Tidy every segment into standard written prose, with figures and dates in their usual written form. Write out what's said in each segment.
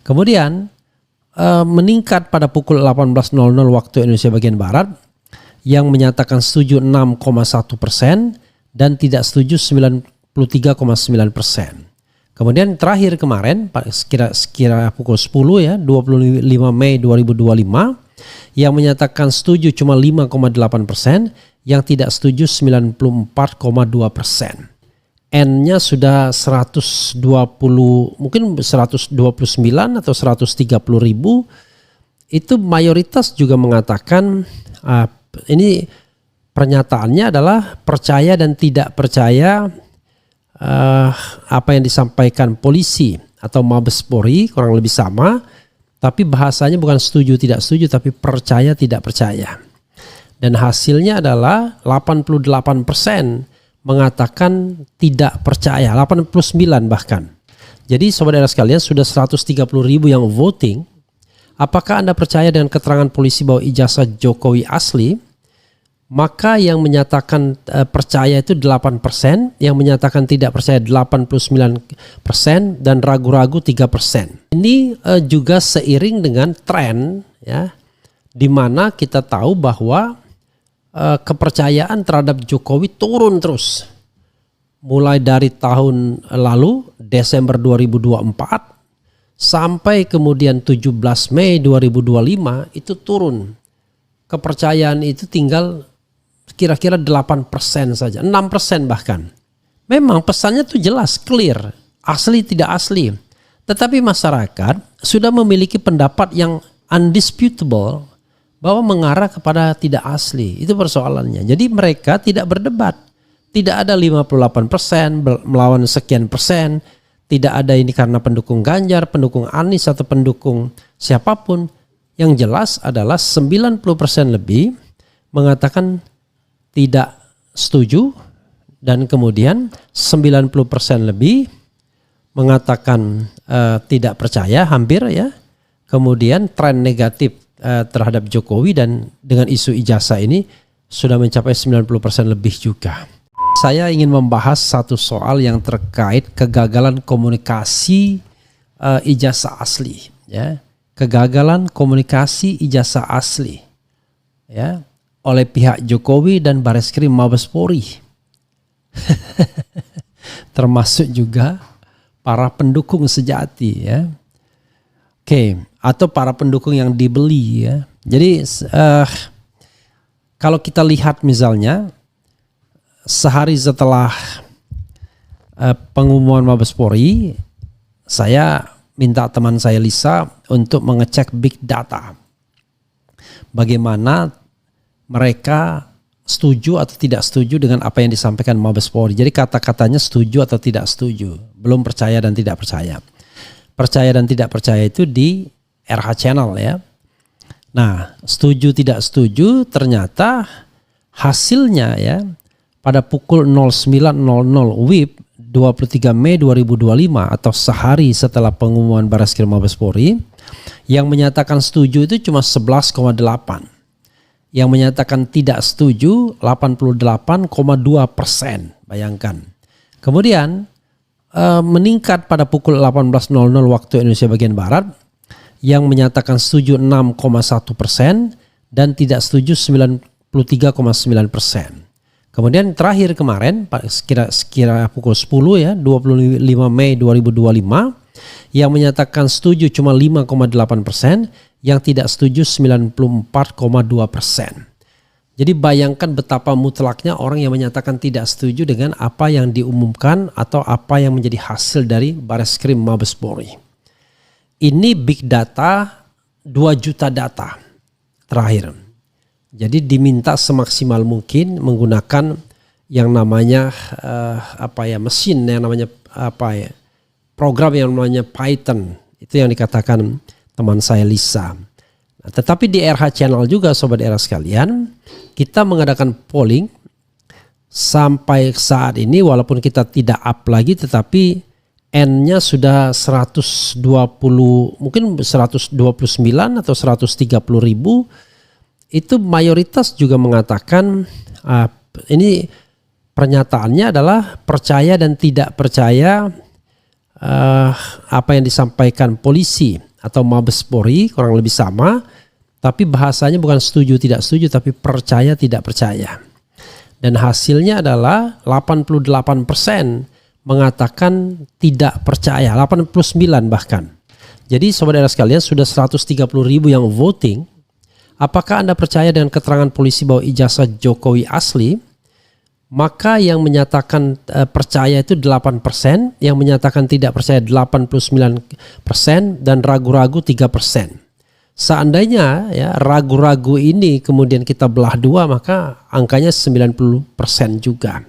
Kemudian meningkat pada pukul 18.00 waktu Indonesia bagian Barat, yang menyatakan setuju 6,1% dan tidak setuju 93,9%. Kemudian terakhir kemarin sekira pukul 10 ya, 25 Mei 2025, yang menyatakan setuju cuma 5,8%, yang tidak setuju 94,2%. N-nya sudah 120, mungkin 129 atau 130 ribu. Itu mayoritas juga mengatakan ini pernyataannya adalah percaya dan tidak percaya apa yang disampaikan polisi atau Mabes Polri, kurang lebih sama, tapi bahasanya bukan setuju tidak setuju tapi percaya tidak percaya. Dan hasilnya adalah 88% mengatakan tidak percaya, 89 bahkan. Jadi saudara sekalian, sudah 130 ribu yang voting. Apakah Anda percaya dengan keterangan polisi bahwa ijazah Jokowi asli? Maka yang menyatakan percaya itu 8%, yang menyatakan tidak percaya 89%, dan ragu-ragu 3%. Ini juga seiring dengan tren ya, di mana kita tahu bahwa kepercayaan terhadap Jokowi turun terus. Mulai dari tahun lalu Desember 2024 sampai kemudian 17 Mei 2025 itu turun. Kepercayaan itu tinggal kira-kira 8% saja, 6% bahkan. Memang pesannya tuh jelas, clear, asli tidak asli. Tetapi masyarakat sudah memiliki pendapat yang undisputable bahwa mengarah kepada tidak asli. Itu persoalannya. Jadi mereka tidak berdebat. Tidak ada 58% melawan sekian persen. Tidak ada ini karena pendukung Ganjar, pendukung Anies atau pendukung siapapun. Yang jelas adalah 90% lebih mengatakan tidak setuju, dan kemudian 90% lebih mengatakan tidak percaya, hampir ya. Kemudian tren negatif terhadap Jokowi dan dengan isu ijazah ini sudah mencapai 90% lebih juga. Saya ingin membahas satu soal yang terkait kegagalan komunikasi ijazah asli ya. Kegagalan komunikasi ijazah asli ya oleh pihak Jokowi dan Bareskrim Mabes Polri. Termasuk juga para pendukung sejati ya. Oke, atau para pendukung yang dibeli ya. Jadi kalau kita lihat misalnya sehari setelah pengumuman Mabes Polri, saya minta teman saya Lisa untuk mengecek big data. Bagaimana mereka setuju atau tidak setuju dengan apa yang disampaikan Mabes Polri. Jadi kata-katanya setuju atau tidak setuju, belum percaya dan tidak percaya. Percaya dan tidak percaya itu di RH Channel ya. Nah, setuju tidak setuju ternyata hasilnya ya pada pukul 09.00 WIB 23 Mei 2025 atau sehari setelah pengumuman Bareskrim Mabes Polri, yang menyatakan setuju itu cuma 11,8. Yang menyatakan tidak setuju 88,2%. Bayangkan. Kemudian meningkat pada pukul 18.00 waktu Indonesia bagian Barat, yang menyatakan setuju 6,1% dan tidak setuju 93,9%. Kemudian terakhir kemarin sekira pukul 10 ya, 25 Mei 2025, yang menyatakan setuju cuma 5,8%, yang tidak setuju 94,2%. Jadi bayangkan betapa mutlaknya orang yang menyatakan tidak setuju dengan apa yang diumumkan atau apa yang menjadi hasil dari Bareskrim Mabes Polri. Ini big data, 2 juta data terakhir. Jadi diminta semaksimal mungkin menggunakan yang namanya mesin yang namanya program yang namanya Python. Itu yang dikatakan teman saya Lisa. Nah, tetapi di RH Channel juga sobat era sekalian, kita mengadakan polling sampai saat ini, walaupun kita tidak up lagi, tetapi N-nya sudah 120, mungkin 129 atau 130 ribu. Itu mayoritas juga mengatakan ini pernyataannya adalah percaya dan tidak percaya apa yang disampaikan polisi atau Mabes Polri, kurang lebih sama, tapi bahasanya bukan setuju tidak setuju tapi percaya tidak percaya. Dan hasilnya adalah 88% mengatakan tidak percaya, 89 bahkan. Jadi saudara sekalian, sudah 130.000 yang voting. Apakah Anda percaya dengan keterangan polisi bahwa ijazah Jokowi asli? Maka yang menyatakan percaya itu 8%, yang menyatakan tidak percaya 89%, dan ragu-ragu 3%. Seandainya ya ragu-ragu ini kemudian kita belah dua, maka angkanya 90% juga.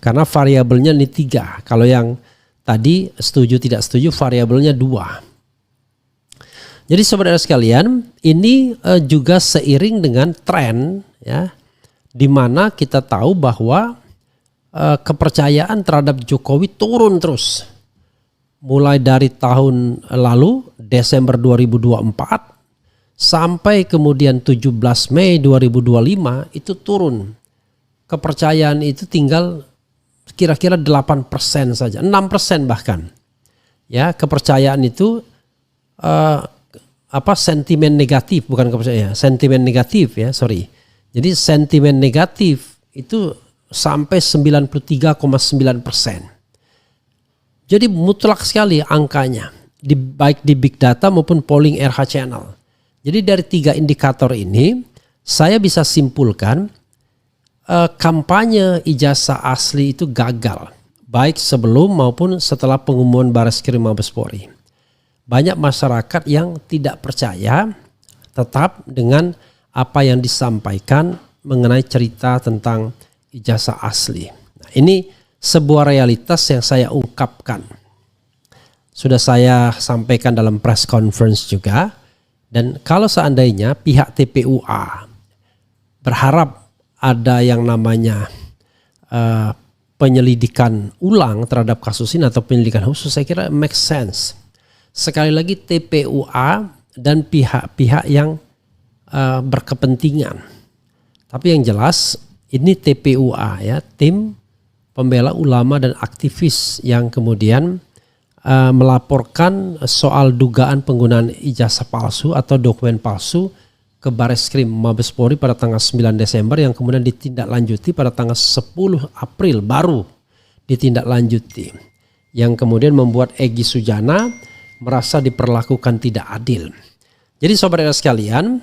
Karena variabelnya ini 3. Kalau yang tadi setuju tidak setuju variabelnya 2. Jadi saudara sekalian, ini juga seiring dengan tren ya, di mana kita tahu bahwa kepercayaan terhadap Jokowi turun terus. Mulai dari tahun lalu Desember 2024 sampai kemudian 17 Mei 2025 itu turun. Kepercayaan itu tinggal kira-kira 8% saja, 6% bahkan. Ya, kepercayaan itu sentimen negatif, bukan kepercayaan, sentimen negatif ya, sorry. Jadi sentimen negatif itu sampai 93,9%. Jadi mutlak sekali angkanya, baik di big data maupun polling RH channel. Jadi dari 3 indikator ini saya bisa simpulkan kampanye ijazah asli itu gagal, baik sebelum maupun setelah pengumuman Bareskrim Mabes Polri. Banyak masyarakat yang tidak percaya tetap dengan apa yang disampaikan mengenai cerita tentang ijazah asli. Nah, ini sebuah realitas yang saya ungkapkan. Sudah saya sampaikan dalam press conference juga. Dan kalau seandainya pihak TPUA berharap ada yang namanya penyelidikan ulang terhadap kasus ini atau penyelidikan khusus, saya kira make sense. Sekali lagi TPUA dan pihak-pihak yang berkepentingan. Tapi yang jelas ini TPUA ya, tim pembela ulama dan aktivis yang kemudian melaporkan soal dugaan penggunaan ijazah palsu atau dokumen palsu ke Bareskrim Mabes Polri pada tanggal 9 Desember yang kemudian ditindaklanjuti pada tanggal 10 April baru ditindaklanjuti. Yang kemudian membuat Egy Sujana merasa diperlakukan tidak adil. Jadi saudara sekalian,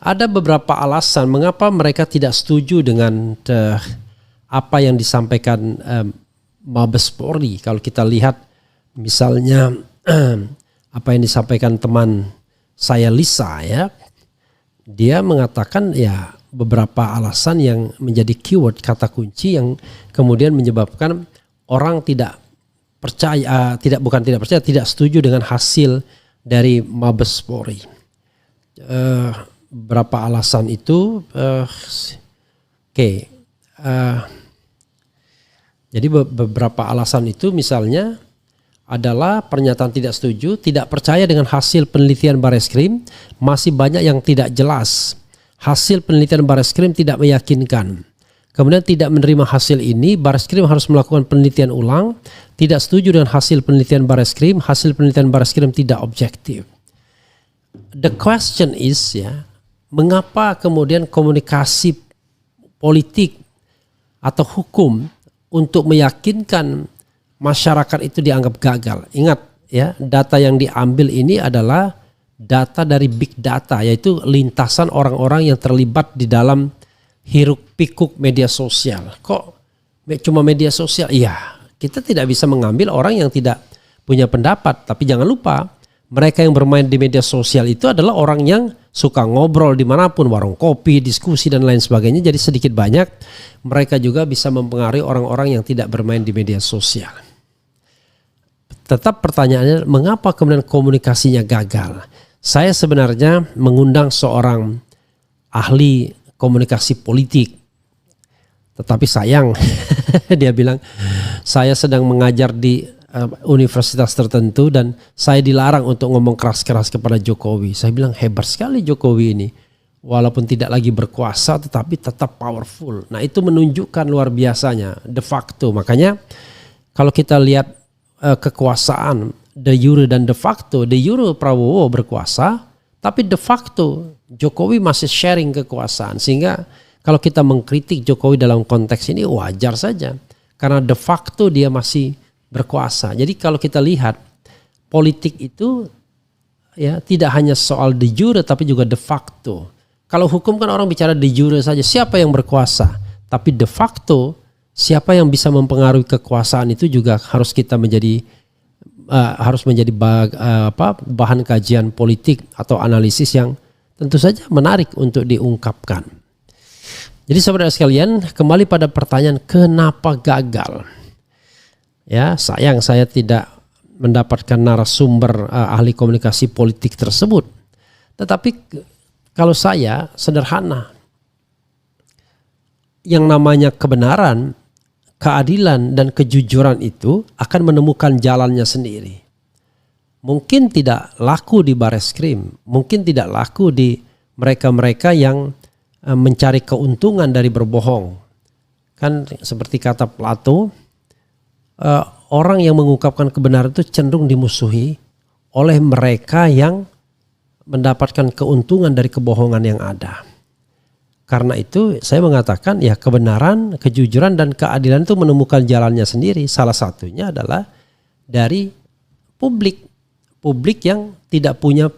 ada beberapa alasan mengapa mereka tidak setuju dengan apa yang disampaikan Mabes Polri. Kalau kita lihat misalnya apa yang disampaikan teman saya Lisa ya, dia mengatakan ya beberapa alasan yang menjadi keyword kata kunci yang kemudian menyebabkan orang tidak percaya, tidak setuju dengan hasil dari Mabes Polri. Berapa alasan itu? Jadi beberapa alasan itu misalnya adalah pernyataan tidak setuju, tidak percaya dengan hasil penelitian Bareskrim, masih banyak yang tidak jelas. Hasil penelitian Bareskrim tidak meyakinkan. Kemudian tidak menerima hasil ini, Bareskrim harus melakukan penelitian ulang. Tidak setuju dengan hasil penelitian Bareskrim, hasil penelitian Bareskrim tidak objektif. The question is ya, mengapa kemudian komunikasi politik atau hukum untuk meyakinkan masyarakat itu dianggap gagal? Ingat ya, data yang diambil ini adalah data dari big data, yaitu lintasan orang-orang yang terlibat di dalam hiruk pikuk media sosial. Kok cuma media sosial? Iya, kita tidak bisa mengambil orang yang tidak punya pendapat. Tapi jangan lupa, mereka yang bermain di media sosial itu adalah orang yang suka ngobrol dimanapun, warung kopi, diskusi dan lain sebagainya. Jadi sedikit banyak mereka juga bisa mempengaruhi orang-orang yang tidak bermain di media sosial. Tetap pertanyaannya, mengapa kemudian komunikasinya gagal? Saya sebenarnya mengundang seorang ahli komunikasi politik. Tetapi sayang, dia bilang saya sedang mengajar di universitas tertentu dan saya dilarang untuk ngomong keras-keras kepada Jokowi. Saya bilang hebat sekali Jokowi ini. Walaupun tidak lagi berkuasa tetapi tetap powerful. Nah itu menunjukkan luar biasanya de facto. Makanya kalau kita lihat kekuasaan de jure dan de facto. De jure Prabowo berkuasa, tapi de facto Jokowi masih sharing kekuasaan. Sehingga kalau kita mengkritik Jokowi dalam konteks ini wajar saja. Karena de facto dia masih berkuasa. Jadi kalau kita lihat politik itu ya tidak hanya soal de jure tapi juga de facto. Kalau hukum kan orang bicara de jure saja, siapa yang berkuasa. Tapi de facto siapa yang bisa mempengaruhi kekuasaan itu juga harus kita menjadi bahan kajian politik atau analisis yang tentu saja menarik untuk diungkapkan. Jadi saudara sekalian, kembali pada pertanyaan kenapa gagal? Ya, sayang saya tidak mendapatkan narasumber ahli komunikasi politik tersebut. Tetapi kalau saya sederhana, yang namanya kebenaran, keadilan dan kejujuran itu akan menemukan jalannya sendiri. Mungkin tidak laku di Bareskrim, mungkin tidak laku di mereka-mereka yang mencari keuntungan dari berbohong. Kan seperti kata Plato, orang yang mengungkapkan kebenaran itu cenderung dimusuhi oleh mereka yang mendapatkan keuntungan dari kebohongan yang ada. Karena itu saya mengatakan ya kebenaran, kejujuran dan keadilan itu menemukan jalannya sendiri. Salah satunya adalah dari publik. Publik yang tidak punya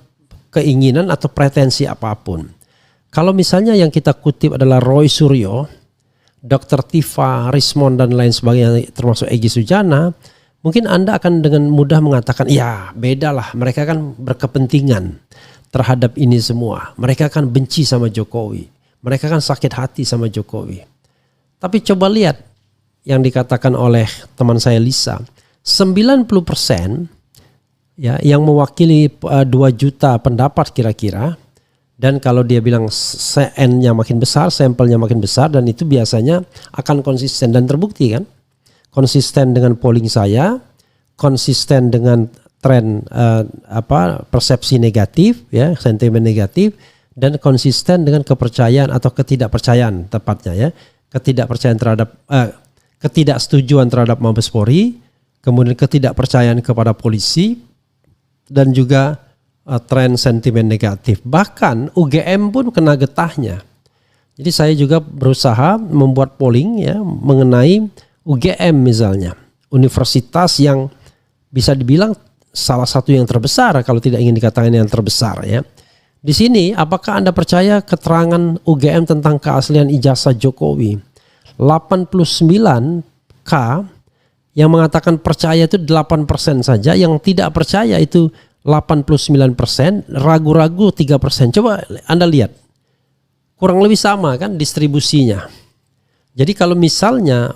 keinginan atau pretensi apapun. Kalau misalnya yang kita kutip adalah Roy Suryo, Dr. Tifa, Rismond dan lain sebagainya termasuk Egy Sujana, mungkin Anda akan dengan mudah mengatakan ya bedalah, mereka kan berkepentingan terhadap ini semua. Mereka kan benci sama Jokowi. Mereka kan sakit hati sama Jokowi. Tapi coba lihat yang dikatakan oleh teman saya Lisa. 90% ya, yang mewakili 2 juta pendapat kira-kira. Dan kalau dia bilang N-nya makin besar, sampelnya makin besar. Dan itu biasanya akan konsisten dan terbukti kan. Konsisten dengan polling saya. Konsisten dengan tren persepsi negatif, ya, sentimen negatif. Dan konsisten dengan kepercayaan atau ketidakpercayaan tepatnya ya, ketidaksetujuan terhadap Mabes Polri, kemudian ketidakpercayaan kepada polisi dan juga tren sentimen negatif. Bahkan UGM pun kena getahnya. Jadi saya juga berusaha membuat polling ya mengenai UGM misalnya, universitas yang bisa dibilang salah satu yang terbesar kalau tidak ingin dikatakan yang terbesar ya. Di sini, apakah Anda percaya keterangan UGM tentang keaslian ijazah Jokowi? 89K yang mengatakan percaya itu 8% saja, yang tidak percaya itu 89%, ragu-ragu 3%. Coba Anda lihat, kurang lebih sama kan distribusinya. Jadi kalau misalnya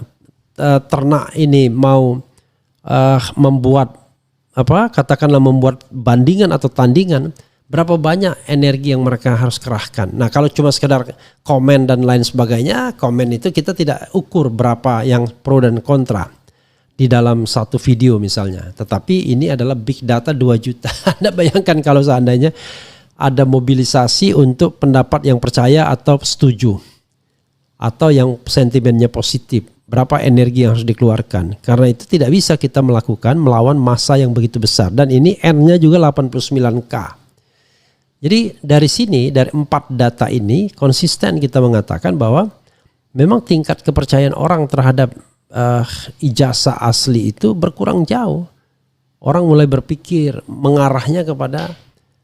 ternak ini mau membuat katakanlah membuat bandingan atau tandingan, berapa banyak energi yang mereka harus kerahkan. Nah kalau cuma sekedar komen dan lain sebagainya, komen itu kita tidak ukur berapa yang pro dan kontra di dalam satu video misalnya. Tetapi ini adalah big data 2 juta. Anda bayangkan kalau seandainya ada mobilisasi untuk pendapat yang percaya atau setuju. Atau yang sentimennya positif. Berapa energi yang harus dikeluarkan. Karena itu tidak bisa kita melakukan melawan massa yang begitu besar. Dan ini N-nya juga 89K. Jadi dari sini, dari 4 data ini konsisten kita mengatakan bahwa memang tingkat kepercayaan orang terhadap ijazah asli itu berkurang jauh. Orang mulai berpikir mengarahnya kepada,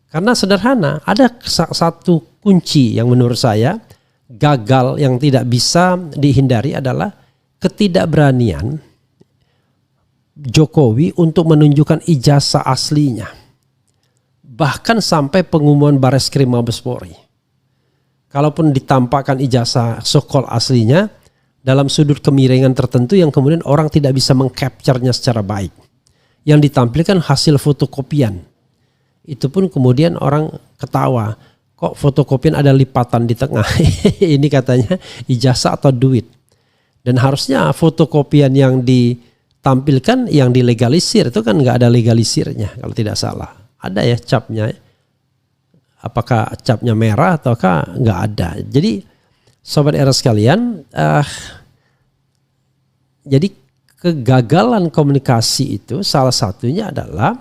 karena sederhana, ada satu kunci yang menurut saya gagal yang tidak bisa dihindari adalah ketidakberanian Jokowi untuk menunjukkan ijazah aslinya. Bahkan sampai pengumuman Bareskrim Mabes Polri. Kalaupun ditampakkan ijazah sokol aslinya dalam sudut kemiringan tertentu yang kemudian orang tidak bisa mengcapture-nya secara baik. Yang ditampilkan hasil fotokopian. Itu pun kemudian orang ketawa. Kok fotokopian ada lipatan di tengah? Ini katanya ijazah atau duit. Dan harusnya fotokopian yang ditampilkan yang dilegalisir itu kan nggak ada legalisirnya kalau tidak salah. Ada ya capnya, apakah capnya merah ataukah nggak ada. Jadi sobat era sekalian, jadi kegagalan komunikasi itu salah satunya adalah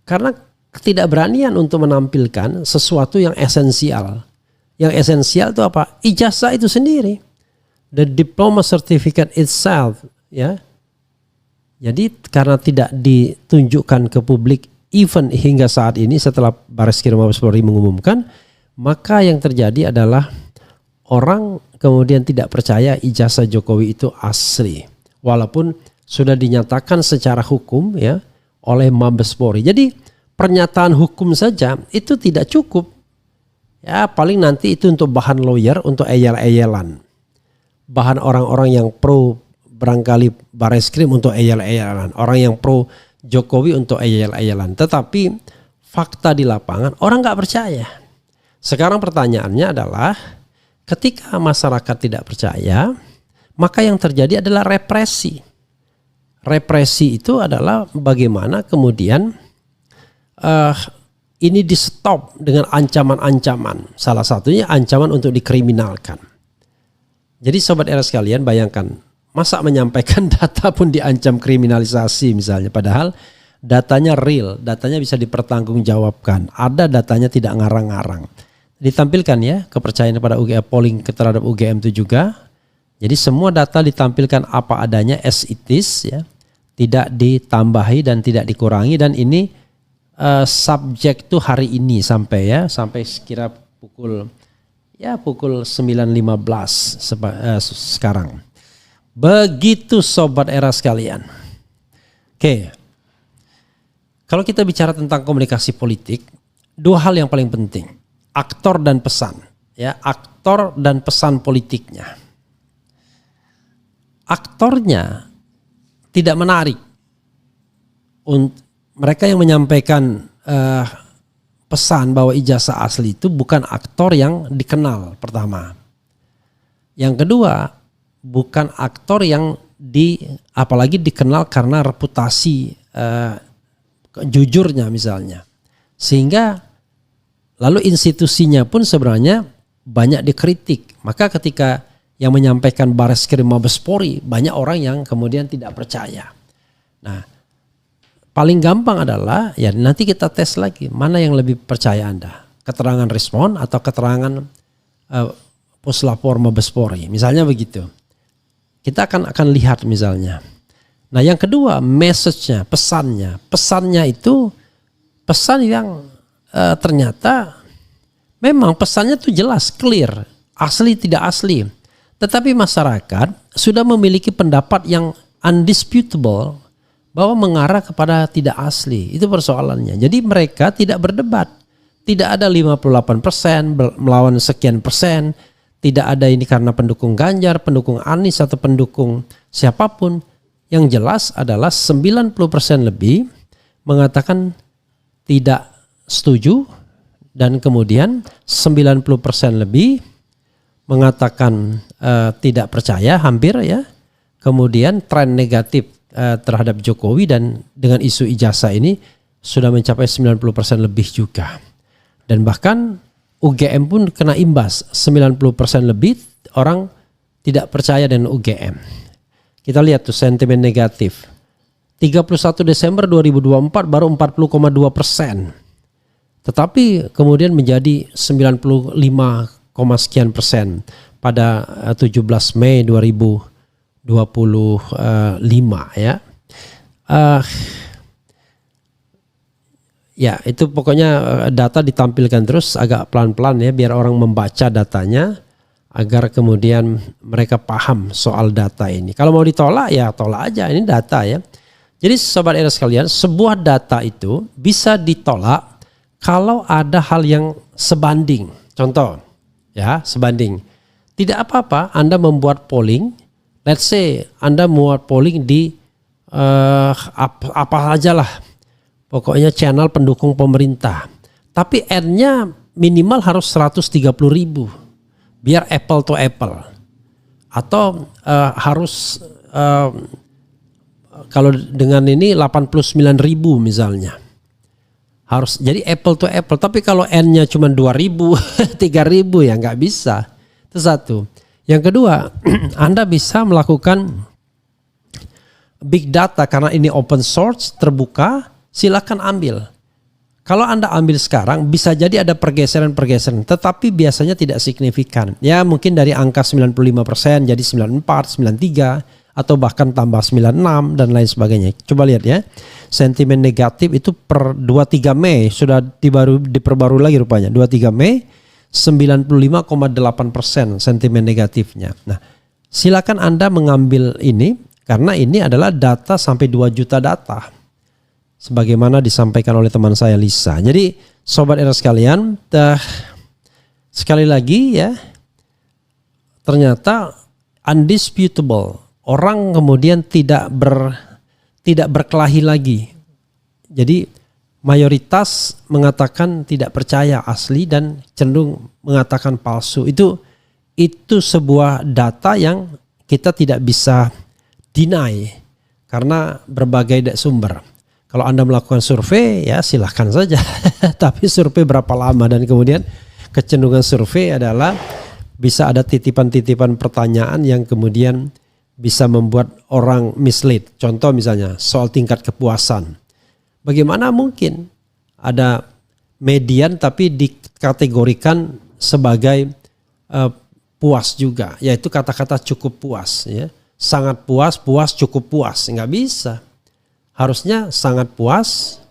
Karena ketidakberanian untuk menampilkan sesuatu yang esensial. Yang esensial itu apa? Ijazah itu sendiri. The diploma certificate itself, ya. Jadi karena tidak ditunjukkan ke publik even hingga saat ini setelah Bareskrim Mabes Polri mengumumkan, maka yang terjadi adalah orang kemudian tidak percaya ijazah Jokowi itu asli. Walaupun sudah dinyatakan secara hukum, ya, oleh Mabes Polri. Jadi pernyataan hukum saja itu tidak cukup. Ya, paling nanti itu untuk bahan lawyer, untuk eyel-eyelan. Bahan orang-orang yang pro barangkali Bareskrim untuk eyel-eyelan. Orang yang pro Jokowi untuk eyel-eyelan. Tetapi fakta di lapangan orang nggak percaya. Sekarang pertanyaannya adalah ketika masyarakat tidak percaya, maka yang terjadi adalah represi. Represi itu adalah bagaimana kemudian ini di stop dengan ancaman-ancaman. Salah satunya ancaman untuk dikriminalkan. Jadi sobat era sekalian, bayangkan, masa menyampaikan data pun diancam kriminalisasi misalnya. Padahal datanya real, datanya bisa dipertanggungjawabkan. Ada datanya tidak ngarang-ngarang. Ditampilkan ya kepercayaan pada UGM, polling terhadap UGM itu juga. Jadi semua data ditampilkan apa adanya as it is, ya. Tidak ditambahi dan tidak dikurangi, dan ini subjek tuh hari ini sampai sekira pukul 9.15 sekarang. Begitu sobat era sekalian. Oke. Kalau kita bicara tentang komunikasi politik, dua hal yang paling penting, aktor dan pesan, ya, aktor dan pesan politiknya. Aktornya tidak menarik. Mereka yang menyampaikan pesan bahwa ijazah asli itu bukan aktor yang dikenal pertama. Yang kedua, bukan aktor yang apalagi dikenal karena reputasi jujurnya misalnya. Sehingga lalu institusinya pun sebenarnya banyak dikritik. Maka ketika yang menyampaikan Bareskrim Mabes Polri, banyak orang yang kemudian tidak percaya. Nah, paling gampang adalah ya nanti kita tes lagi mana yang lebih percaya Anda, keterangan respon atau keterangan puslapor Mabes Polri, misalnya begitu. Kita akan lihat misalnya. Nah, yang kedua, message-nya, pesannya itu pesan yang ternyata memang pesannya tuh jelas, clear, asli tidak asli. Tetapi masyarakat sudah memiliki pendapat yang undisputable bahwa mengarah kepada tidak asli. Itu persoalannya. Jadi mereka tidak berdebat. Tidak ada 58% melawan sekian persen. Tidak ada ini karena pendukung Ganjar, pendukung Anies atau pendukung siapapun. Yang jelas adalah 90% lebih mengatakan tidak setuju. Dan kemudian 90% lebih mengatakan tidak percaya, hampir ya. Kemudian tren negatif terhadap Jokowi dan dengan isu ijazah ini sudah mencapai 90% lebih juga. Dan bahkan UGM pun kena imbas, 90% lebih orang tidak percaya dengan UGM. Kita lihat tuh sentimen negatif. 31 Desember 2024 baru 40,2%. Tetapi kemudian menjadi 95, sekian persen pada 17 Mei 2025 ya. Ya itu pokoknya data ditampilkan terus agak pelan-pelan ya biar orang membaca datanya agar kemudian mereka paham soal data ini. Kalau mau ditolak ya tolak aja, ini data ya. Jadi sobat era sekalian, sebuah data itu bisa ditolak kalau ada hal yang sebanding. Contoh ya, sebanding. Tidak apa-apa Anda membuat polling, let's say Anda membuat polling di apa aja lah. Pokoknya channel pendukung pemerintah. Tapi N-nya minimal harus 130.000. Biar apple to apple. Atau harus kalau dengan ini 89.000 misalnya. Harus jadi apple to apple. Tapi kalau N-nya cuma 2.000, 3.000 ya nggak bisa. Itu satu. Yang kedua, Anda bisa melakukan big data karena ini open source, terbuka. Silakan ambil Kalau Anda ambil sekarang bisa jadi ada pergeseran-pergeseran, tetapi biasanya tidak signifikan. Ya mungkin dari angka 95% jadi 94, 93 atau bahkan tambah 96 dan lain sebagainya. Coba lihat ya. Sentimen negatif itu per 23 Mei sudah diperbarui lagi rupanya. 23 Mei 95,8% sentimen negatifnya. Nah, silakan Anda mengambil ini karena ini adalah data sampai 2 juta data. Sebagaimana disampaikan oleh teman saya Lisa. Jadi sobat era sekalian, sekali lagi ya, ternyata undisputable, orang kemudian tidak berkelahi lagi. Jadi mayoritas mengatakan tidak percaya asli dan cenderung mengatakan palsu. Itu sebuah data yang kita tidak bisa deny karena berbagai sumber. Kalau Anda melakukan survei ya silahkan saja. Tapi survei berapa lama, dan kemudian kecenderungan survei adalah bisa ada titipan-titipan pertanyaan yang kemudian bisa membuat orang mislead. Contoh misalnya soal tingkat kepuasan. Bagaimana mungkin ada median tapi dikategorikan sebagai puas juga. Yaitu kata-kata cukup puas. Ya. Sangat puas, puas, cukup puas. Nggak bisa. Harusnya sangat puas,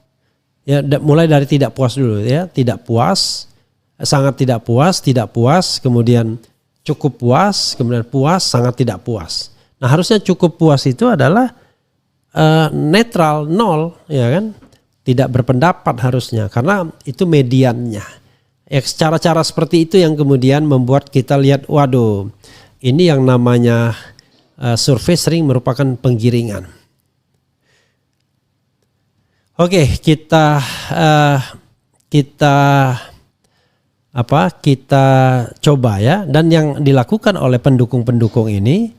ya mulai dari tidak puas dulu ya, tidak puas, sangat tidak puas, kemudian cukup puas, kemudian puas, sangat tidak puas. Nah harusnya cukup puas itu adalah netral, 0 ya kan, tidak berpendapat harusnya karena itu mediannya. Ya, cara-cara seperti itu yang kemudian membuat kita lihat, waduh ini yang namanya survei sering merupakan penggiringan. Oke, kita coba ya, dan yang dilakukan oleh pendukung-pendukung ini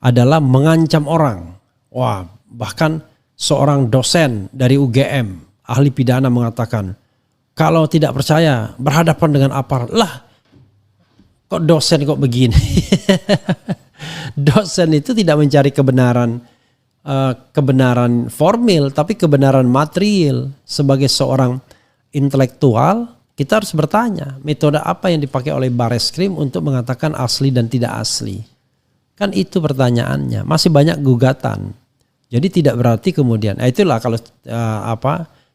adalah mengancam orang. Wah, bahkan seorang dosen dari UGM, ahli pidana mengatakan, kalau tidak percaya berhadapan dengan aparat. Lah, kok dosen kok begini? Dosen itu tidak mencari kebenaran formil, tapi kebenaran material. Sebagai seorang intelektual, kita harus bertanya, metode apa yang dipakai oleh Bareskrim untuk mengatakan asli dan tidak asli? Kan itu pertanyaannya. Masih banyak gugatan. Jadi tidak berarti kemudian, itulah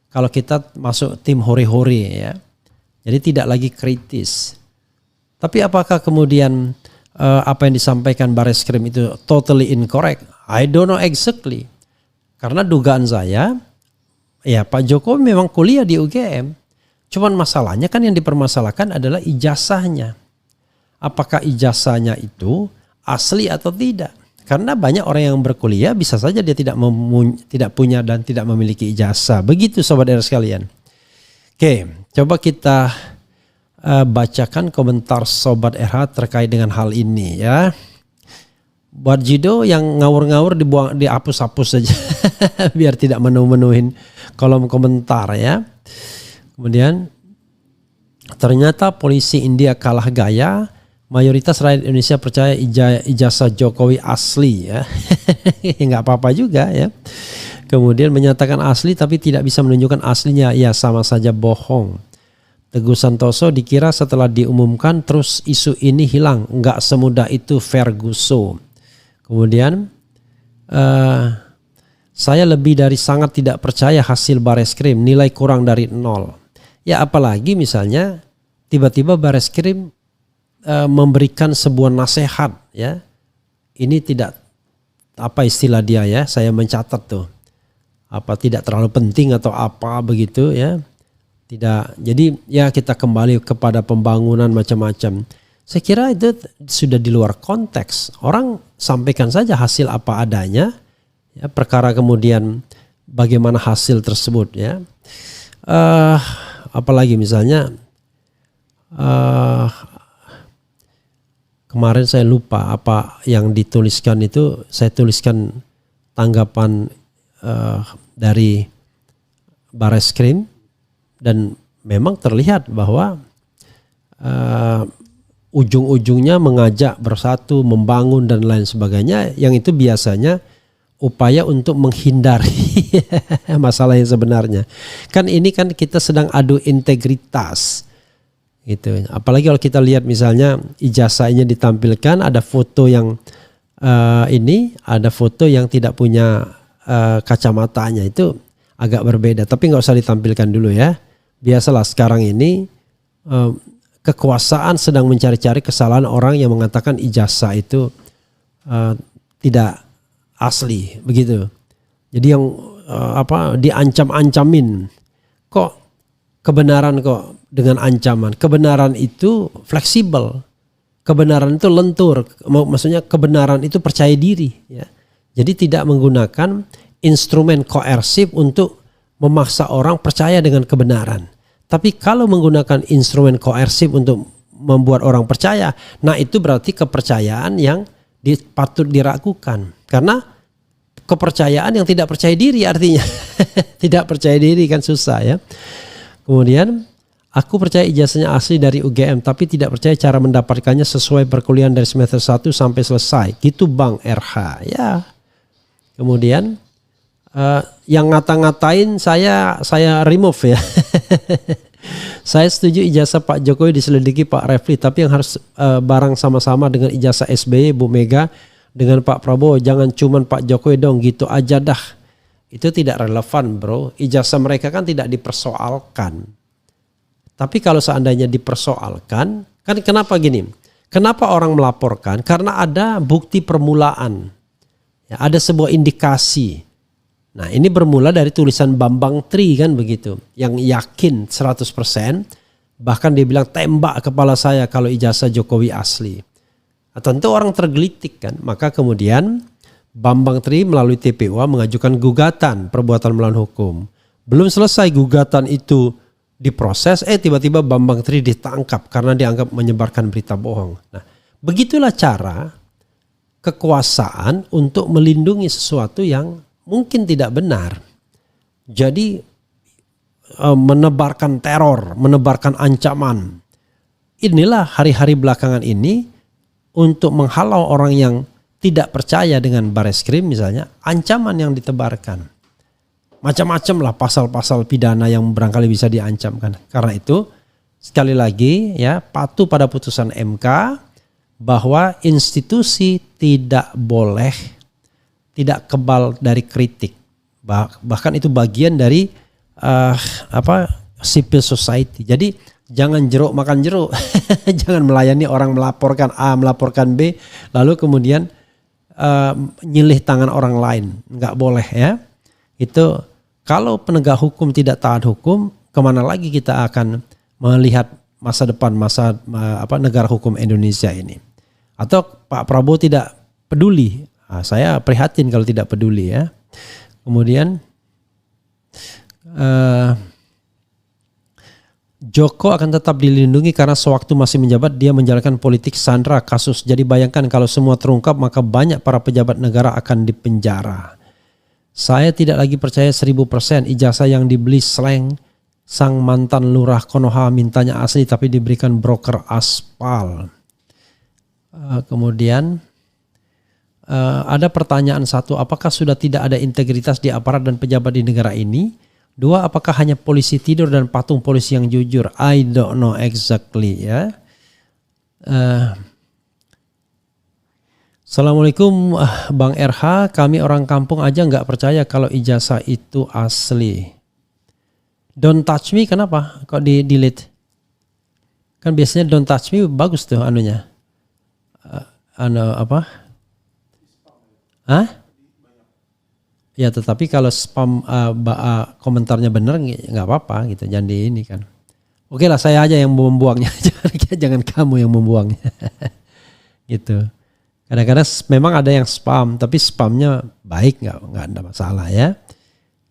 kalau kita masuk tim hore-hore ya. Jadi tidak lagi kritis. Tapi apakah kemudian apa yang disampaikan Bareskrim itu totally incorrect? I don't know exactly. Karena dugaan saya, ya Pak Jokowi memang kuliah di UGM. Cuman masalahnya kan yang dipermasalahkan adalah ijazahnya. Apakah ijazahnya itu asli atau tidak? Karena banyak orang yang berkuliah bisa saja dia tidak punya dan tidak memiliki ijazah. Begitu sobat era sekalian. Oke, coba kita bacakan komentar sobat RH terkait dengan hal ini ya. Buat Jido yang ngawur-ngawur dihapus-hapus saja biar tidak menuhin kolom komentar ya. Kemudian ternyata polisi India kalah gaya, mayoritas rakyat Indonesia percaya ijazah Jokowi asli ya. Nggak apa-apa juga ya. Kemudian menyatakan asli tapi tidak bisa menunjukkan aslinya, ya sama saja bohong. Teguh Santoso dikira setelah diumumkan terus isu ini hilang, nggak semudah itu Ferguson. Kemudian saya lebih dari sangat tidak percaya hasil Bareskrim, nilai kurang dari 0. Ya apalagi misalnya tiba-tiba Bareskrim memberikan sebuah nasihat ya. Ini tidak, apa istilah dia ya, saya mencatat tuh. Apa tidak terlalu penting atau apa begitu ya. Tidak. Jadi ya kita kembali kepada pembangunan macam-macam. Saya kira itu sudah di luar konteks. Orang sampaikan saja hasil apa adanya. Ya, perkara kemudian bagaimana hasil tersebut ya. Apalagi misalnya kemarin saya lupa apa yang dituliskan itu. Saya tuliskan tanggapan dari Bareskrim dan memang terlihat bahwa ujung-ujungnya mengajak bersatu, membangun dan lain sebagainya, yang itu biasanya upaya untuk menghindari masalah yang sebenarnya. Kan ini kan kita sedang adu integritas gitu. Apalagi kalau kita lihat misalnya ijazahnya ditampilkan ada foto yang ada foto yang tidak punya kacamatanya, itu agak berbeda. Tapi nggak usah ditampilkan dulu ya. Biasalah sekarang ini kekuasaan sedang mencari-cari kesalahan orang yang mengatakan ijazah itu tidak asli begitu. Jadi yang diancam-ancamin, kok kebenaran kok dengan ancaman. Kebenaran itu fleksibel, kebenaran itu lentur, maksudnya kebenaran itu percaya diri ya. Jadi tidak menggunakan instrumen koersif untuk memaksa orang percaya dengan kebenaran. Tapi kalau menggunakan instrumen koersif untuk membuat orang percaya, nah itu berarti kepercayaan yang patut diragukan. Karena kepercayaan yang tidak percaya diri artinya. Tidak percaya diri kan susah ya. Kemudian, aku percaya ijazahnya asli dari UGM, tapi tidak percaya cara mendapatkannya sesuai perkuliahan dari semester 1 sampai selesai. Gitu Bang RH ya. Kemudian yang ngata-ngatain saya remove ya. Saya setuju ijazah Pak Jokowi diselidiki Pak Refli, tapi yang harus bareng sama-sama dengan ijazah SBY, Bu Mega, dengan Pak Prabowo. Jangan cuman Pak Jokowi dong, gitu aja dah. Itu tidak relevan bro. Ijazah mereka kan tidak dipersoalkan. Tapi kalau seandainya dipersoalkan, kan kenapa gini? Kenapa orang melaporkan? Karena ada bukti permulaan. Ya, ada sebuah indikasi. Nah ini bermula dari tulisan Bambang Tri kan begitu. Yang yakin 100%. Bahkan dia bilang tembak kepala saya kalau ijazah Jokowi asli. Nah, tentu orang tergelitik kan. Maka kemudian Bambang Tri melalui TPUA mengajukan gugatan perbuatan melawan hukum. Belum selesai gugatan itu diproses, tiba-tiba Bambang Tri ditangkap karena dianggap menyebarkan berita bohong. Nah begitulah cara kekuasaan untuk melindungi sesuatu yang mungkin tidak benar. Jadi menebarkan teror, menebarkan ancaman. Inilah hari-hari belakangan ini untuk menghalau orang yang tidak percaya dengan Bareskrim misalnya, ancaman yang ditebarkan. Macam-macam lah pasal-pasal pidana yang barangkali bisa diancamkan. Karena itu sekali lagi ya, patuh pada putusan MK bahwa institusi tidak boleh tidak kebal dari kritik. Bahkan itu bagian dari civil society. Jadi jangan jeruk makan jeruk. Jangan melayani orang melaporkan A, melaporkan B, lalu kemudian nyilih tangan orang lain. Nggak boleh ya. Itu kalau penegak hukum tidak taat hukum, kemana lagi kita akan melihat masa depan negara hukum Indonesia ini? Atau Pak Prabowo tidak peduli? Nah, saya prihatin kalau tidak peduli ya. Kemudian Joko akan tetap dilindungi karena sewaktu masih menjabat dia menjalankan politik sandra kasus. Jadi bayangkan kalau semua terungkap maka banyak para pejabat negara akan dipenjara. Saya tidak lagi percaya 1000% ijazah yang dibeli slang sang mantan lurah Konoha mintanya asli tapi diberikan broker aspal. Kemudian ada pertanyaan satu, apakah sudah tidak ada integritas di aparat dan pejabat di negara ini? Dua, apakah hanya polisi tidur dan patung polisi yang jujur? I don't know exactly ya. Assalamualaikum Bang RH, kami orang kampung aja nggak percaya kalau ijazah itu asli. Don't touch me kenapa? Kok di delete? Kan biasanya don't touch me bagus tuh anunya. Apa? Hah? Ya tetapi kalau spam komentarnya bener nggak apa-apa gitu, jangan di ini kan. Oke lah saya aja yang membuangnya, jangan kamu yang membuangnya. Gitu. Kadang-kadang memang ada yang spam, tapi spamnya baik nggak ada masalah ya.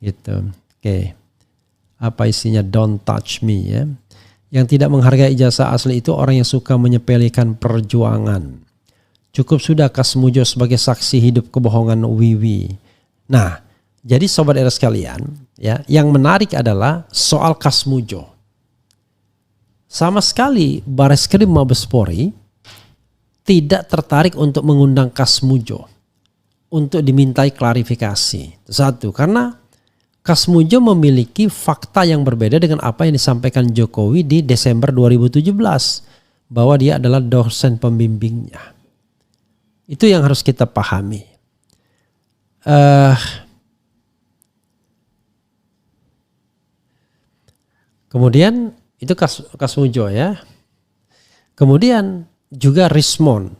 Gitu. Oke. Apa isinya don't touch me ya. Yang tidak menghargai ijazah asli itu orang yang suka menyepelekan perjuangan. Cukup sudah Kasmujo sebagai saksi hidup kebohongan Wiwi. Nah, jadi sobat era sekalian, ya, yang menarik adalah soal Kasmujo. Sama sekali Bareskrim Mabes Polri tidak tertarik untuk mengundang Kasmujo. untuk dimintai klarifikasi. Satu, karena Kas Mujo memiliki fakta yang berbeda dengan apa yang disampaikan Jokowi di Desember 2017 bahwa dia adalah dosen pembimbingnya. Itu yang harus kita pahami. Kemudian itu Kas Mujo ya. Kemudian juga Rismond.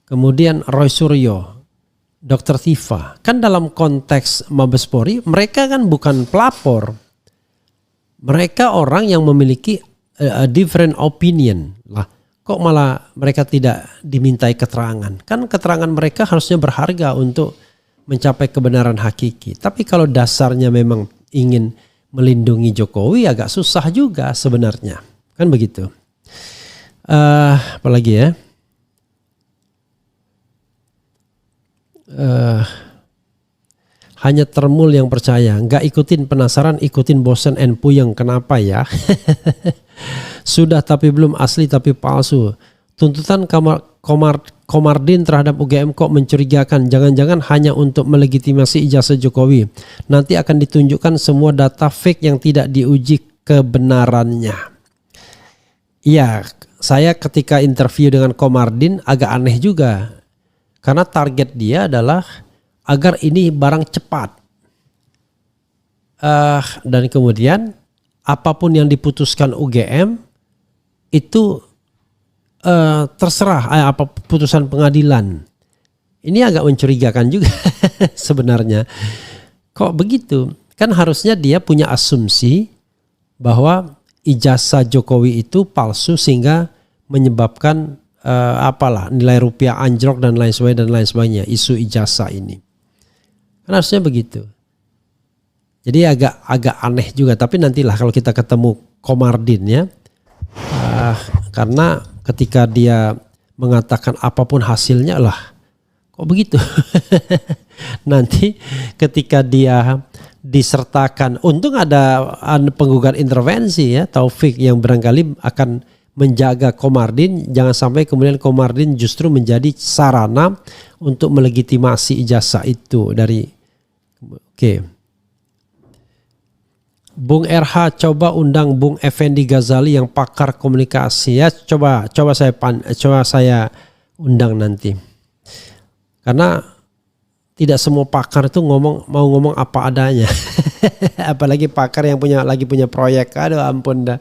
Kemudian Roy Suryo, Dr. Tifa. Kan dalam konteks Mabes Polri mereka kan bukan pelapor. Mereka orang yang memiliki a different opinion. Lah, kok malah mereka tidak dimintai keterangan? Kan keterangan mereka harusnya berharga untuk mencapai kebenaran hakiki. Tapi kalau dasarnya memang ingin melindungi Jokowi agak susah juga sebenarnya. Kan begitu. Apalagi ya? Hanya termul yang percaya, nggak ikutin penasaran, ikutin bosen and puyeng. Kenapa ya? Sudah tapi belum, asli tapi palsu. Tuntutan Komardin terhadap UGM kok mencurigakan. Jangan-jangan hanya untuk melegitimasi ijazah Jokowi. Nanti akan ditunjukkan semua data fake yang tidak diuji kebenarannya. Iya, saya ketika interview dengan Komardin agak aneh juga. Karena target dia adalah agar ini barang cepat. Dan kemudian apapun yang diputuskan UGM itu terserah apa putusan pengadilan. Ini agak mencurigakan juga sebenarnya. Kok begitu? Kan harusnya dia punya asumsi bahwa ijazah Jokowi itu palsu sehingga menyebabkan nilai rupiah anjlok dan lain sebagainya, isu ijazah ini. Kan harusnya begitu. Jadi agak aneh juga, tapi nantilah kalau kita ketemu Komardin ya. Karena ketika dia mengatakan apapun hasilnya lah, kok begitu? Nanti ketika dia disertakan, untung ada penggugat intervensi ya, Taufik, yang barangkali akan menjaga Komardin, jangan sampai kemudian Komardin justru menjadi sarana untuk melegitimasi ijazah itu dari. Oke. Bung RH coba undang Bung Effendi Ghazali yang pakar komunikasi ya, coba saya undang nanti. Karena tidak semua pakar itu mau ngomong apa adanya. Apalagi pakar yang lagi punya proyek. Aduh ampun dah.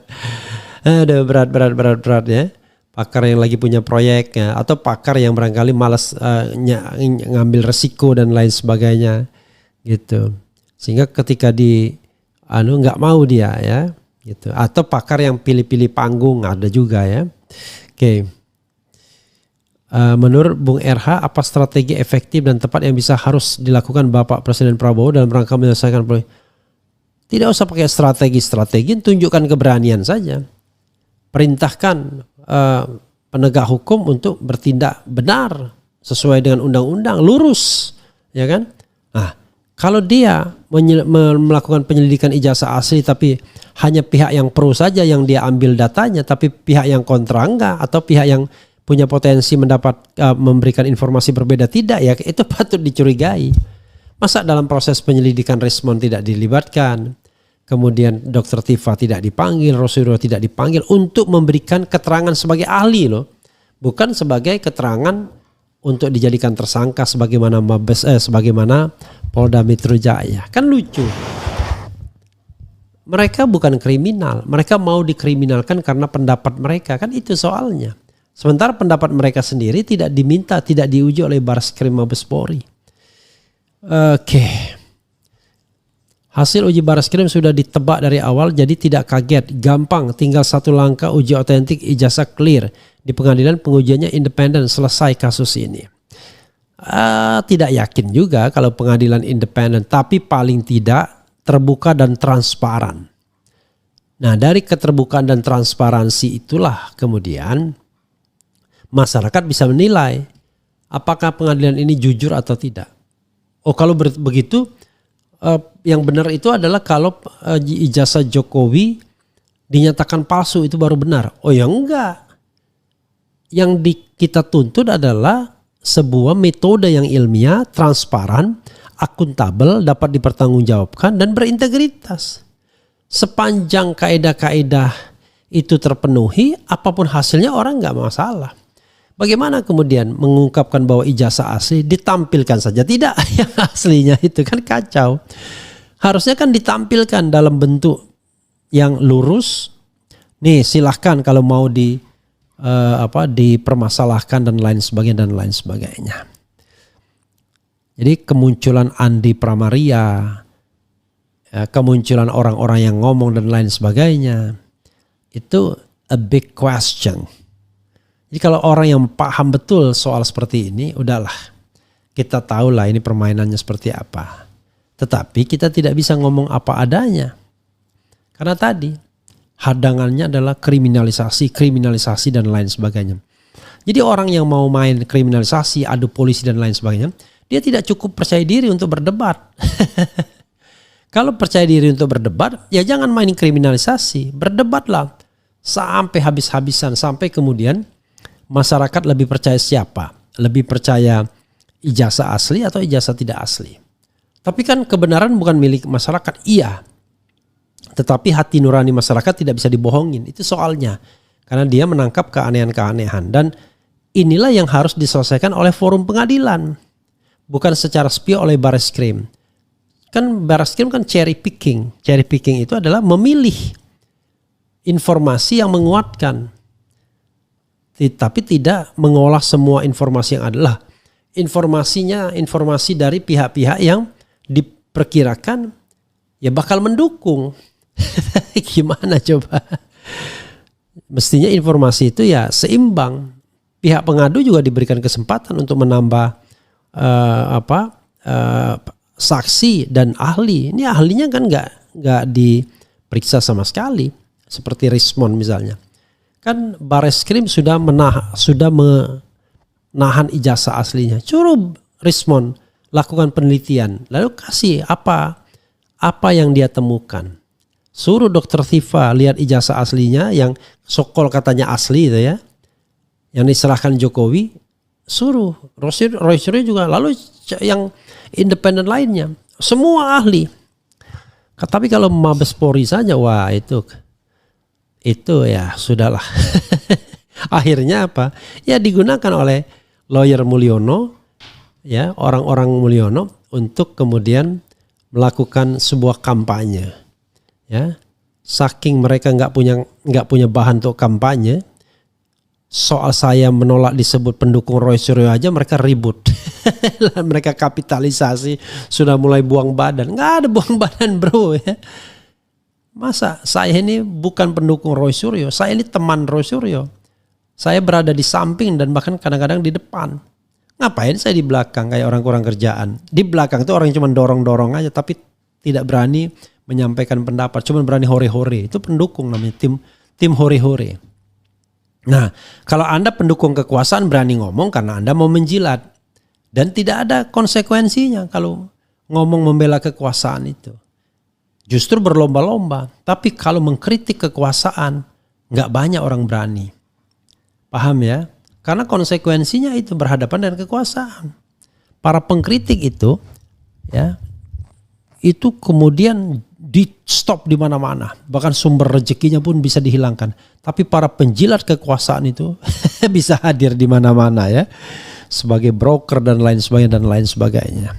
Aduh berat ya. Pakar yang lagi punya proyek ya, atau pakar yang barangkali malas ngambil resiko dan lain sebagainya gitu. Sehingga ketika nggak mau dia ya gitu. Atau pakar yang pilih-pilih panggung ada juga ya. Oke. Menurut Bung RH, apa strategi efektif dan tepat yang harus dilakukan Bapak Presiden Prabowo dalam rangka menyelesaikan proyek? Tidak usah pakai strategi, tunjukkan keberanian saja. Perintahkan penegak hukum untuk bertindak benar sesuai dengan undang-undang, lurus, ya kan? Nah, kalau dia melakukan penyelidikan ijazah asli tapi hanya pihak yang pro saja yang dia ambil datanya, tapi pihak yang kontra enggak, atau pihak yang punya potensi memberikan informasi berbeda tidak, ya itu patut dicurigai. Masa dalam proses penyelidikan Rismond tidak dilibatkan? Kemudian Dr. Tifa tidak dipanggil, Rosuryo tidak dipanggil untuk memberikan keterangan sebagai ahli loh. Bukan sebagai keterangan untuk dijadikan tersangka sebagaimana sebagaimana Polda Metro Jaya. Kan lucu. Mereka bukan kriminal, mereka mau dikriminalkan karena pendapat mereka, kan itu soalnya. Sementara pendapat mereka sendiri tidak diminta, tidak diuji oleh Bareskrim Mabes Polri. Oke. Hasil uji Bareskrim sudah ditebak dari awal, jadi tidak kaget, gampang, tinggal satu langkah uji otentik ijazah clear. Di pengadilan pengujiannya independen, selesai kasus ini. Tidak yakin juga kalau pengadilan independen, tapi paling tidak terbuka dan transparan. Nah, dari keterbukaan dan transparansi itulah kemudian masyarakat bisa menilai apakah pengadilan ini jujur atau tidak. Oh, kalau begitu, yang benar itu adalah kalau ijazah Jokowi dinyatakan palsu, itu baru benar. Oh ya enggak. Yang kita tuntut adalah sebuah metode yang ilmiah, transparan, akuntabel, dapat dipertanggungjawabkan dan berintegritas. Sepanjang kaedah-kaedah itu terpenuhi, apapun hasilnya orang nggak masalah. Bagaimana kemudian mengungkapkan bahwa ijazah asli ditampilkan saja? Tidak, yang aslinya itu kan kacau. Harusnya kan ditampilkan dalam bentuk yang lurus. Nih silahkan kalau mau dipermasalahkan dan lain sebagainya. Jadi kemunculan Andi Pramaria, kemunculan orang-orang yang ngomong dan lain sebagainya, itu a big question. Jadi kalau orang yang paham betul soal seperti ini, udahlah, kita tahulah ini permainannya seperti apa. Tetapi kita tidak bisa ngomong apa adanya. Karena tadi hadangannya adalah kriminalisasi dan lain sebagainya. Jadi orang yang mau main kriminalisasi, adu polisi dan lain sebagainya, dia tidak cukup percaya diri untuk berdebat. Kalau percaya diri untuk berdebat, ya jangan main kriminalisasi, berdebatlah sampai habis-habisan, sampai kemudian masyarakat lebih percaya siapa? Lebih percaya ijazah asli atau ijazah tidak asli? Tapi kan kebenaran bukan milik masyarakat, iya. Tetapi hati nurani masyarakat tidak bisa dibohongin, itu soalnya. Karena dia menangkap keanehan-keanehan. Dan inilah yang harus diselesaikan oleh forum pengadilan. Bukan secara spio oleh Bareskrim. Kan Bareskrim kan cherry picking. Cherry picking itu adalah memilih informasi yang menguatkan. Tapi tidak mengolah semua informasi yang adalah informasi dari pihak-pihak yang diperkirakan ya bakal mendukung. Gimana coba? Mestinya informasi itu ya seimbang. Pihak pengadu juga diberikan kesempatan untuk menambah saksi dan ahli. Ini ahlinya kan nggak diperiksa sama sekali, seperti Rismon misalnya. Kan Bareskrim sudah menahan ijazah aslinya. Suruh Rismon lakukan penelitian, lalu kasih apa yang dia temukan. Suruh Dr. Thiva lihat ijazah aslinya yang sokol katanya asli itu ya, yang diserahkan Jokowi. Suruh Roy Suryo juga, lalu yang independen lainnya, semua ahli. Tapi kalau Mabes Polri saja, wah itu ya sudahlah. Akhirnya apa? Ya digunakan oleh lawyer Mulyono, ya orang-orang Mulyono untuk kemudian melakukan sebuah kampanye. Ya, saking mereka nggak punya bahan untuk kampanye. Soal saya menolak disebut pendukung Roy Suryo aja mereka ribut. Mereka kapitalisasi, sudah mulai buang badan. Nggak ada buang badan bro ya. Masa saya ini bukan pendukung Roy Suryo, saya ini teman Roy Suryo. Saya berada di samping dan bahkan kadang-kadang di depan. Ngapain saya di belakang kayak orang kurang kerjaan? Di belakang itu orang yang cuma dorong-dorong aja tapi tidak berani menyampaikan pendapat, cuma berani hore-hore. Itu pendukung namanya, tim hore-hore. Nah, kalau Anda pendukung kekuasaan berani ngomong karena Anda mau menjilat. Dan tidak ada konsekuensinya kalau ngomong membela kekuasaan itu. Justru berlomba-lomba. Tapi kalau mengkritik kekuasaan, nggak banyak orang berani. Paham ya? Karena konsekuensinya itu berhadapan dengan kekuasaan. Para pengkritik itu, ya, itu kemudian di stop di mana-mana. Bahkan sumber rezekinya pun bisa dihilangkan. Tapi para penjilat kekuasaan itu bisa hadir di mana-mana ya. Sebagai broker dan lain sebagainya.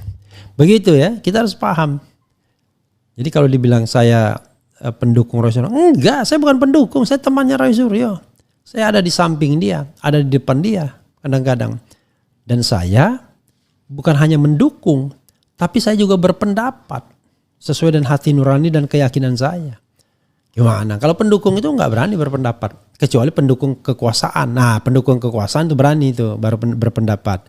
Begitu ya, kita harus paham. Jadi kalau dibilang saya pendukung Roy Suryo, enggak, saya bukan pendukung, saya temannya Roy Suryo. Saya ada di samping dia, ada di depan dia kadang-kadang. Dan saya bukan hanya mendukung, tapi saya juga berpendapat sesuai dengan hati nurani dan keyakinan saya. Gimana? Kalau pendukung itu nggak berani berpendapat, kecuali pendukung kekuasaan. Nah, pendukung kekuasaan itu berani itu baru berpendapat.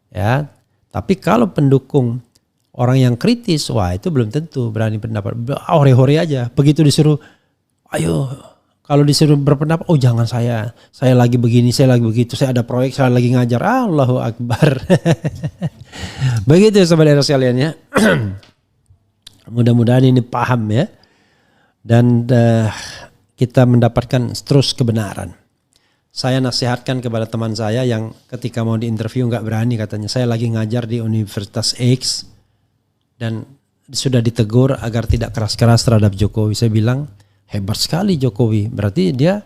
Ya, tapi kalau pendukung orang yang kritis, wah itu belum tentu berani pendapat. Hore-hore aja. Begitu disuruh, ayo. Kalau disuruh berpendapat, oh jangan saya lagi begini, saya lagi begitu, saya ada proyek, saya lagi ngajar. Allahu Akbar. Begitu saudara sekalian ya. Mudah-mudahan ini paham ya. Dan kita mendapatkan terus kebenaran. Saya nasihatkan kepada teman saya yang ketika mau diinterview nggak berani, katanya saya lagi ngajar di Universitas X dan sudah ditegur agar tidak keras-keras terhadap Jokowi. Saya bilang hebat sekali Jokowi, berarti dia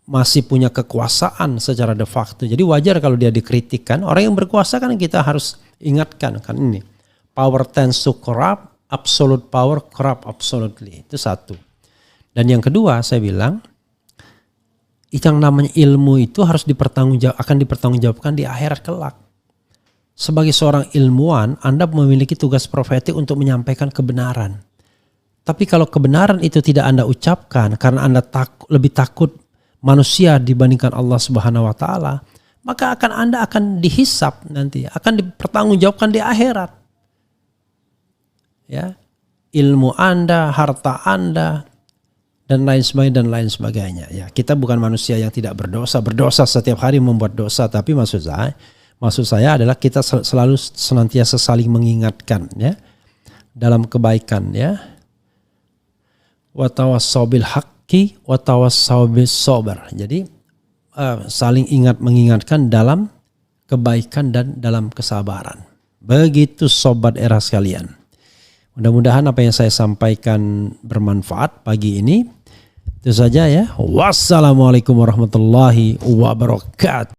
masih punya kekuasaan secara de facto. Jadi wajar kalau dia dikritik kan. Orang yang berkuasa kan kita harus ingatkan kan ini. Power tends to corrupt, absolute power corrupt absolutely. Itu satu. Dan yang kedua saya bilang, yang namanya ilmu itu harus akan dipertanggungjawabkan di akhirat kelak. Sebagai seorang ilmuwan, Anda memiliki tugas profetik untuk menyampaikan kebenaran. Tapi kalau kebenaran itu tidak Anda ucapkan karena Anda lebih takut manusia dibandingkan Allah Subhanahu wa taala, maka Anda akan dihisap nanti, akan dipertanggungjawabkan di akhirat. Ya. Ilmu Anda, harta Anda, dan lain sebagainya. Ya, kita bukan manusia yang tidak berdosa. Berdosa setiap hari membuat dosa, tapi maksud saya adalah kita selalu senantiasa saling mengingatkan ya dalam kebaikan ya. Wa tawassau bil haqqi wa tawassau bis sabr. Jadi saling mengingatkan dalam kebaikan dan dalam kesabaran. Begitu sobat era sekalian. Mudah-mudahan apa yang saya sampaikan bermanfaat pagi ini. Itu saja ya. Wassalamualaikum warahmatullahi wabarakatuh.